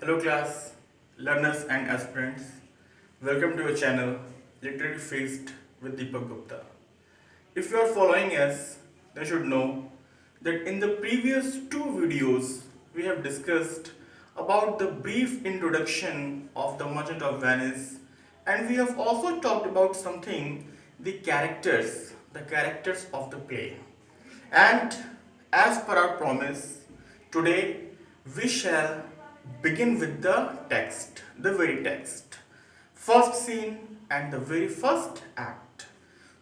Hello class, learners and aspirants. Welcome to your channel Literary Feast with Deepak Gupta. If you are following us, then you should know that in the previous two videos we have discussed about the brief introduction of the Merchant of Venice, and we have also talked about something, the characters of the play. And as per our promise, today we shall begin with the text, the very text, first scene and the very first act.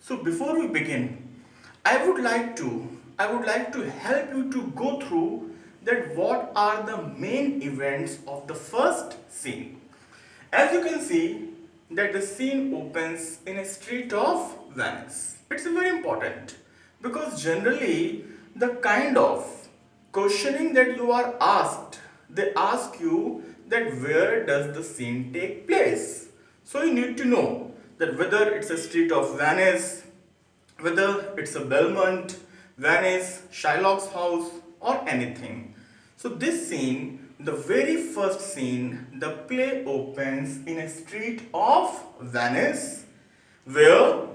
So before we begin, I would like to help you to go through that what are the main events of the first scene. As you can see that the scene opens in a street of Venice. It's very important because generally the kind of questioning that you are asked, they ask you that where does the scene take place. So you need to know that whether it's a street of Venice, whether it's a Belmont, Venice, Shylock's house or anything. So this scene, the very first scene, the play opens in a street of Venice where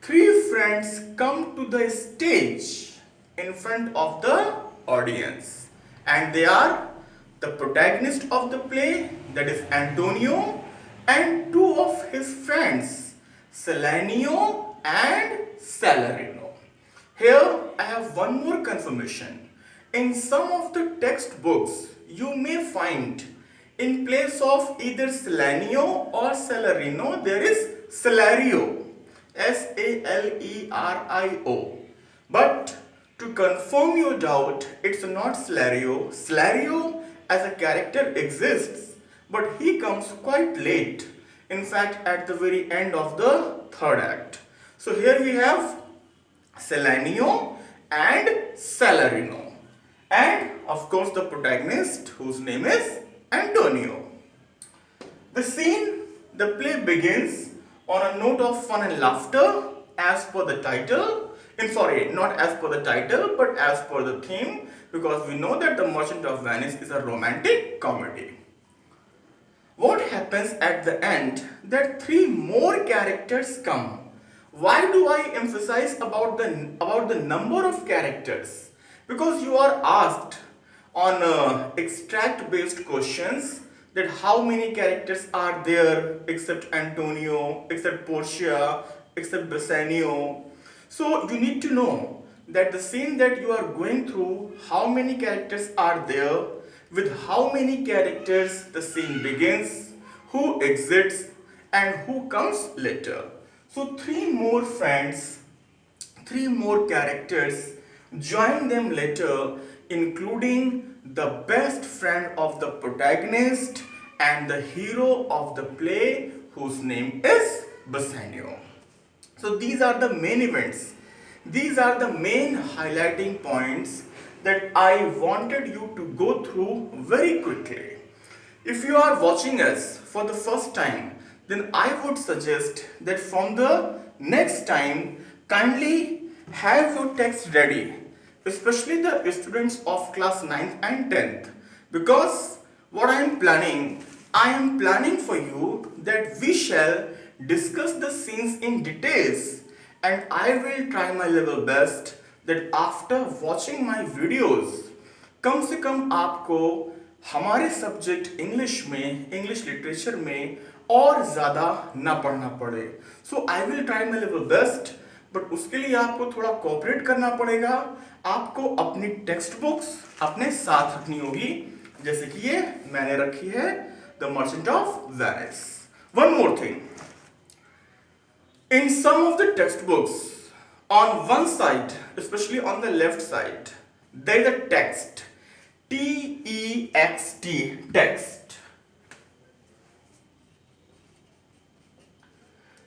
three friends come to the stage in front of the audience, and they are the protagonist of the play, that is Antonio, and two of his friends, Selenio and Salarino. Here I have one more confirmation. In some of the textbooks, you may find in place of either Selenio or Salarino, there is Salario, Salerio. But to confirm your doubt, it's not Salario. Salario as a character exists, but he comes quite late. In fact, at the very end of the third act. So here we have Selenio and Salarino. And of course the protagonist, whose name is Antonio. The scene, the play begins on a note of fun and laughter as per the title. Not as per the title, but as per the theme, because we know that The Merchant of Venice is a romantic comedy. What happens at the end? That three more characters come. Why do I emphasize about the number of characters? Because you are asked on extract based questions that how many characters are there except Antonio, except Portia, except Bassanio. So you need to know that the scene that you are going through, how many characters are there, with how many characters the scene begins, who exits and who comes later. So three more friends, three more characters join them later, including the best friend of the protagonist and the hero of the play, whose name is Bassanio. So these are the main events. These are the main highlighting points that I wanted you to go through very quickly. If you are watching us for the first time, then I would suggest that from the next time, kindly have your text ready, especially the students of class 9th and 10th, because what I am planning for you that we shall discuss the scenes in details, and I will try my level best that after watching my videos कम से कम आपको हमारे subject English literature में और ज़्यादा ना पढ़ना पड़े. So I will try my level best, but उसके लिए आपको थोड़ा कोऑपरेट करना पड़ेगा. आपको अपनी टेक्स्ट बुक्स अपने साथ रखनी होगी, जैसे कि ये मैंने रखी है, the merchant of Venice. One more thing, in some of the textbooks, on one side, especially on the left side, there is a text, T-E-X-T, text.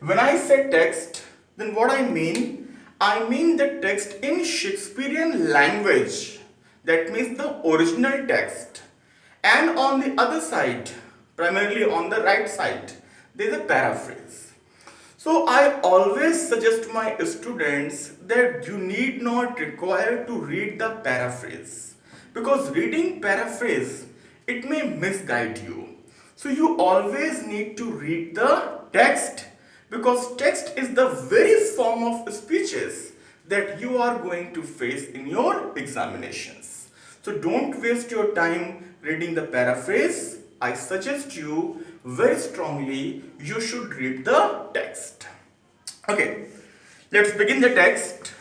When I say text, then what I mean the text in Shakespearean language. That means the original text. And on the other side, primarily on the right side, there is a paraphrase. So I always suggest my students that you need not require to read the paraphrase, because reading paraphrase it may misguide you. So you always need to read the text, because text is the very form of speeches that you are going to face in your examinations. So don't waste your time reading the paraphrase. I suggest you very strongly you should read the text. Okay, let's begin the text.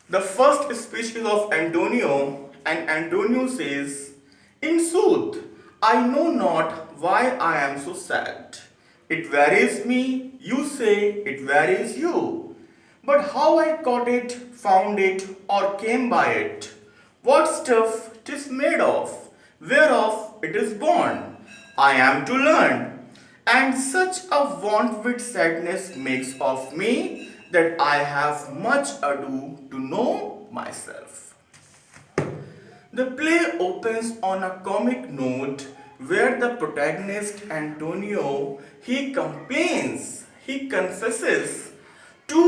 The first speech is of Antonio, and Antonio says, "In sooth, I know not why I am so sad. It wearies me, you say it wearies you. But how I caught it, found it, or came by it, what stuff 'tis made of, whereof it is born, I am to learn. And such a want with sadness makes of me, that I have much ado to know myself." The play opens on a comic note where the protagonist Antonio, he complains, he confesses to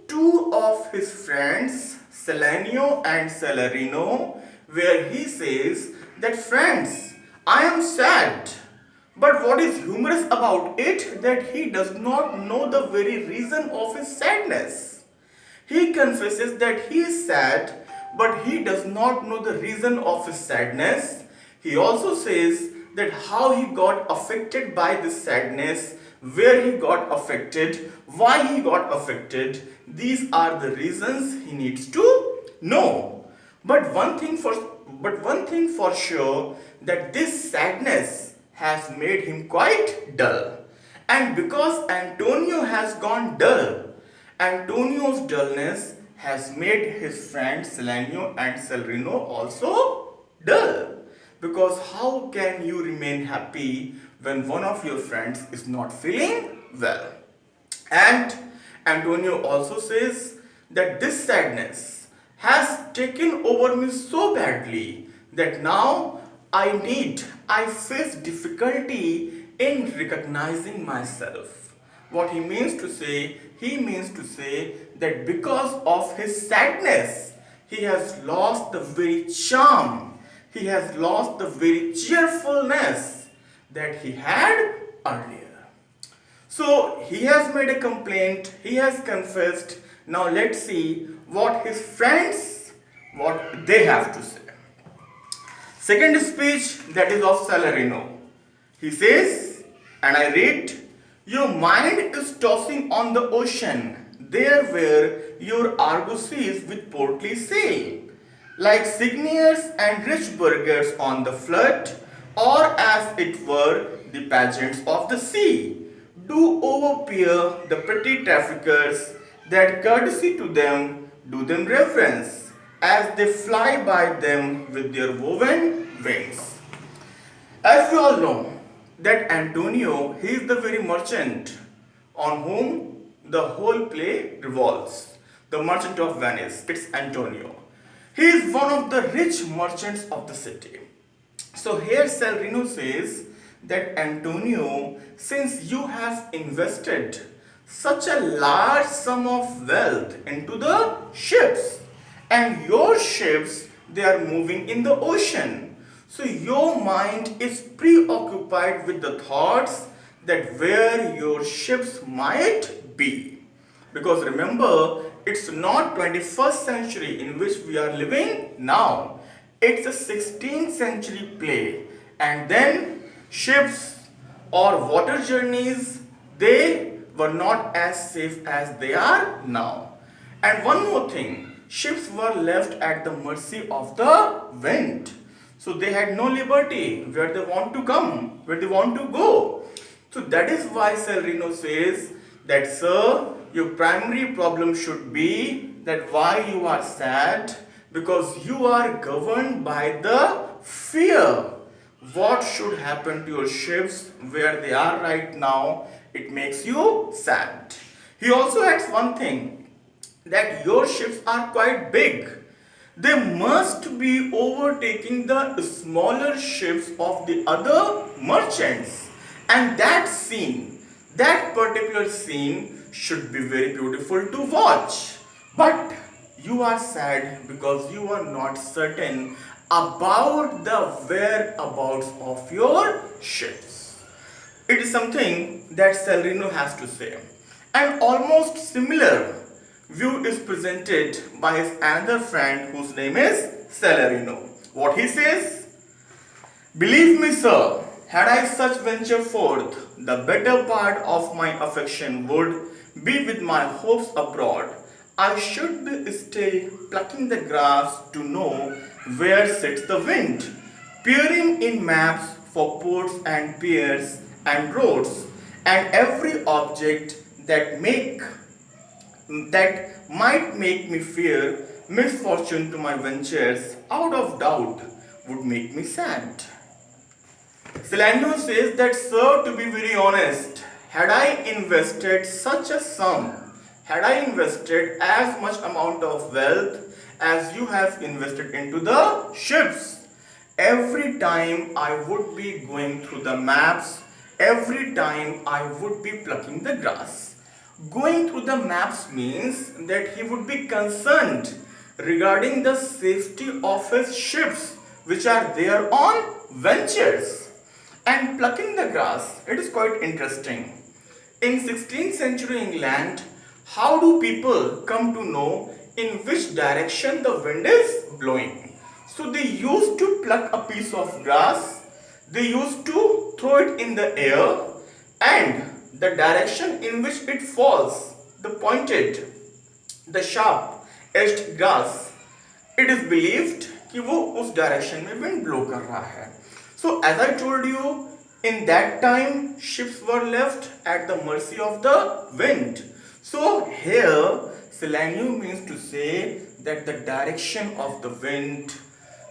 two of his friends, Selenio and Celerino, where he says that, "Friends, I am sad." But what is humorous about it, that he does not know the very reason of his sadness. He confesses that he is sad, but he does not know the reason of his sadness. He also says that how he got affected by this sadness, where he got affected, why he got affected. These are the reasons he needs to know. But one thing for sure, that this sadness has made him quite dull. And because Antonio has gone dull, Antonio's dullness has made his friends Selenio and Celerino also dull. Because how can you remain happy when one of your friends is not feeling well? And Antonio also says that this sadness has taken over me so badly that now I face difficulty in recognizing myself. What he means to say, he means to say that because of his sadness, he has lost the very charm, he has lost the very cheerfulness that he had earlier. So he has made a complaint, he has confessed. Now let's see what his friends, what they have to say. Second speech, that is of Celerino. He says, and I read, "Your mind is tossing on the ocean, there where your argosies with portly sail, like Signiers and rich burghers on the flood, or as it were the pageants of the sea, do overpeer the pretty traffickers, that courtesy to them do them reverence, as they fly by them with their woven wings." As we all know, that Antonio, he is the very merchant on whom the whole play revolves. The merchant of Venice, it's Antonio. He is one of the rich merchants of the city. So here Celerino says that, "Antonio, since you have invested such a large sum of wealth into the ships, and your ships, they are moving in the ocean, so your mind is preoccupied with the thoughts that where your ships might be." Because remember, it's not 21st century in which we are living now. It's a 16th century play. And then ships or water journeys, they were not as safe as they are now. And one more thing, ships were left at the mercy of the wind. So they had no liberty where they want to come, where they want to go. So that is why Celerino says that, "Sir, your primary problem should be that why you are sad, because you are governed by the fear. What should happen to your ships where they are right now? It makes you sad." He also adds one thing, that your ships are quite big. They must be overtaking the smaller ships of the other merchants. And that scene, that particular scene should be very beautiful to watch. But you are sad because you are not certain, about the whereabouts of your ships. It is something that Salerno has to say. An almost similar view is presented by his another friend whose name is Salerno. What he says? Believe me, sir, had I such venture forth, the better part of my affection would be with my hopes abroad. I should be still plucking the grass to know where sits the wind, peering in maps for ports and piers and roads, and every object that might make me fear misfortune to my ventures, out of doubt, would make me sad. Salerno says that, sir, to be very honest, had I invested such a sum, had I invested as much amount of wealth as you have invested into the ships, every time I would be going through the maps, every time I would be plucking the grass. Going through the maps means that he would be concerned regarding the safety of his ships which are there on ventures. And plucking the grass, it is quite interesting. In 16th century England, how do people come to know in which direction the wind is blowing? So they used to pluck a piece of grass, they used to throw it in the air, and the direction in which it falls, the pointed, the sharp edged grass, it is believed कि वो उस direction में wind blow कर रहा है. So as I told you, in that time ships were left at the mercy of the wind. So here Salerno means to say that the direction of the wind,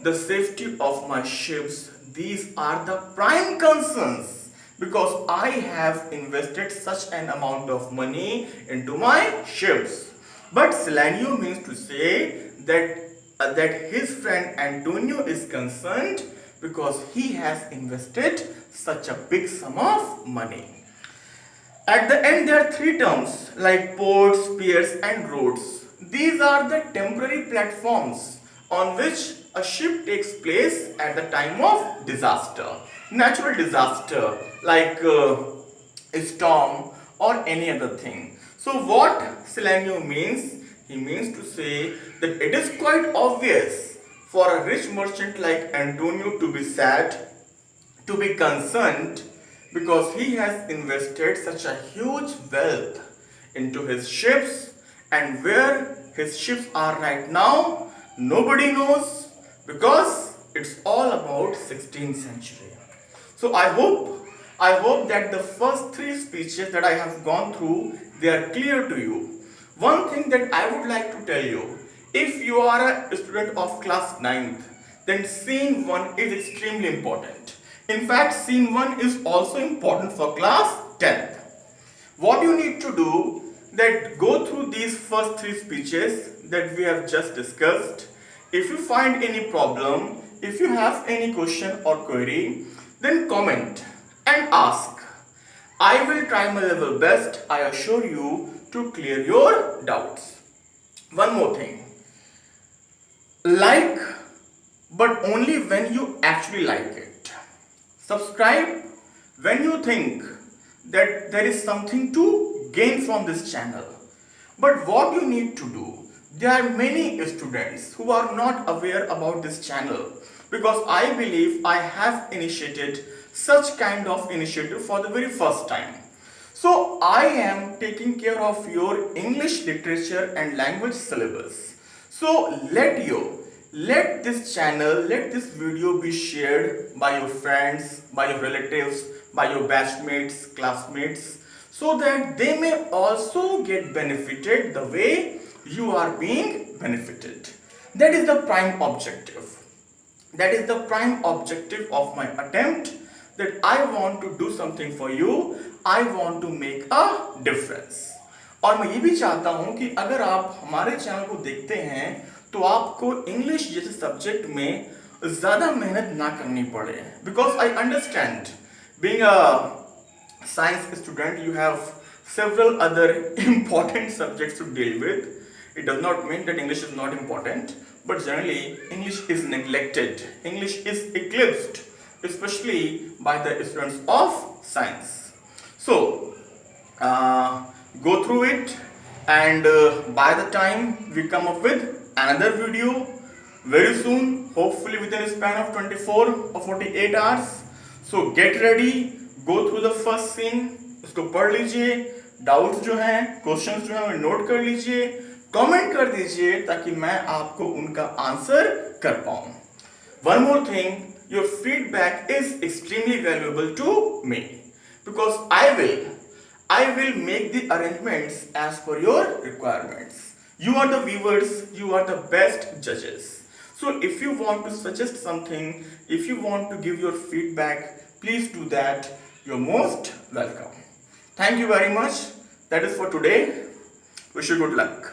the safety of my ships, these are the prime concerns, because I have invested such an amount of money into my ships. But Salerno means to say that his friend Antonio is concerned because he has invested such a big sum of money. At the end there are three terms like ports, piers and roads. These are the temporary platforms on which a ship takes place at the time of disaster, natural disaster like a storm or any other thing. So what Salerno means? He means to say that it is quite obvious for a rich merchant like Antonio to be sad, to be concerned, because he has invested such a huge wealth into his ships, and where his ships are right now, nobody knows, because it's all about 16th century. So I hope that the first three speeches that I have gone through, they are clear to you. One thing that I would like to tell you, if you are a student of class 9th, then scene 1 is extremely important. In fact, scene 1 is also important for class 10th. What you need to do, that go through these first three speeches that we have just discussed. If you find any problem, if you have any question or query, then comment and ask. I will try my level best, I assure you, to clear your doubts. One more thing. Like, but only when you actually like it. Subscribe when you think that there is something to gain from this channel. But what you need to do, there are many students who are not aware about this channel, because I believe I have initiated such kind of initiative for the very first time. So I am taking care of your English literature and language syllabus. So let this channel, let this video be shared by your friends, by your relatives, by your batchmates, classmates, so that they may also get benefited the way you are being benefited. That is the prime objective. That is the prime objective of my attempt, that I want to do something for you. I want to make a difference. और मैं ये भी चाहता हूँ कि अगर आप हमारे चैनल को देखते हैं तो आपको इंग्लिश जैसे सब्जेक्ट में ज़्यादा मेहनत ना करनी पड़े. Because I understand, being a science student, you have several other important subjects to deal with. It does not mean that English is not important, but generally English is neglected. English is eclipsed, especially by the students of science. So, go through it, and by the time we come up with another video very soon, hopefully within a span of 24 or 48 hours. So get ready, go through the first scene, इसको पढ़ लीजिए, doubts जो हैं, questions जो हैं वो note कर लीजिए, कमेंट कर दीजिए ताकि मैं आपको उनका आंसर कर पाऊँ. One more thing, your feedback is extremely valuable to me, because I will make the arrangements as per your requirements. You are the viewers, you are the best judges. So if you want to suggest something, if you want to give your feedback, please do that. You're most welcome. Thank you very much. That is for today. Wish you good luck.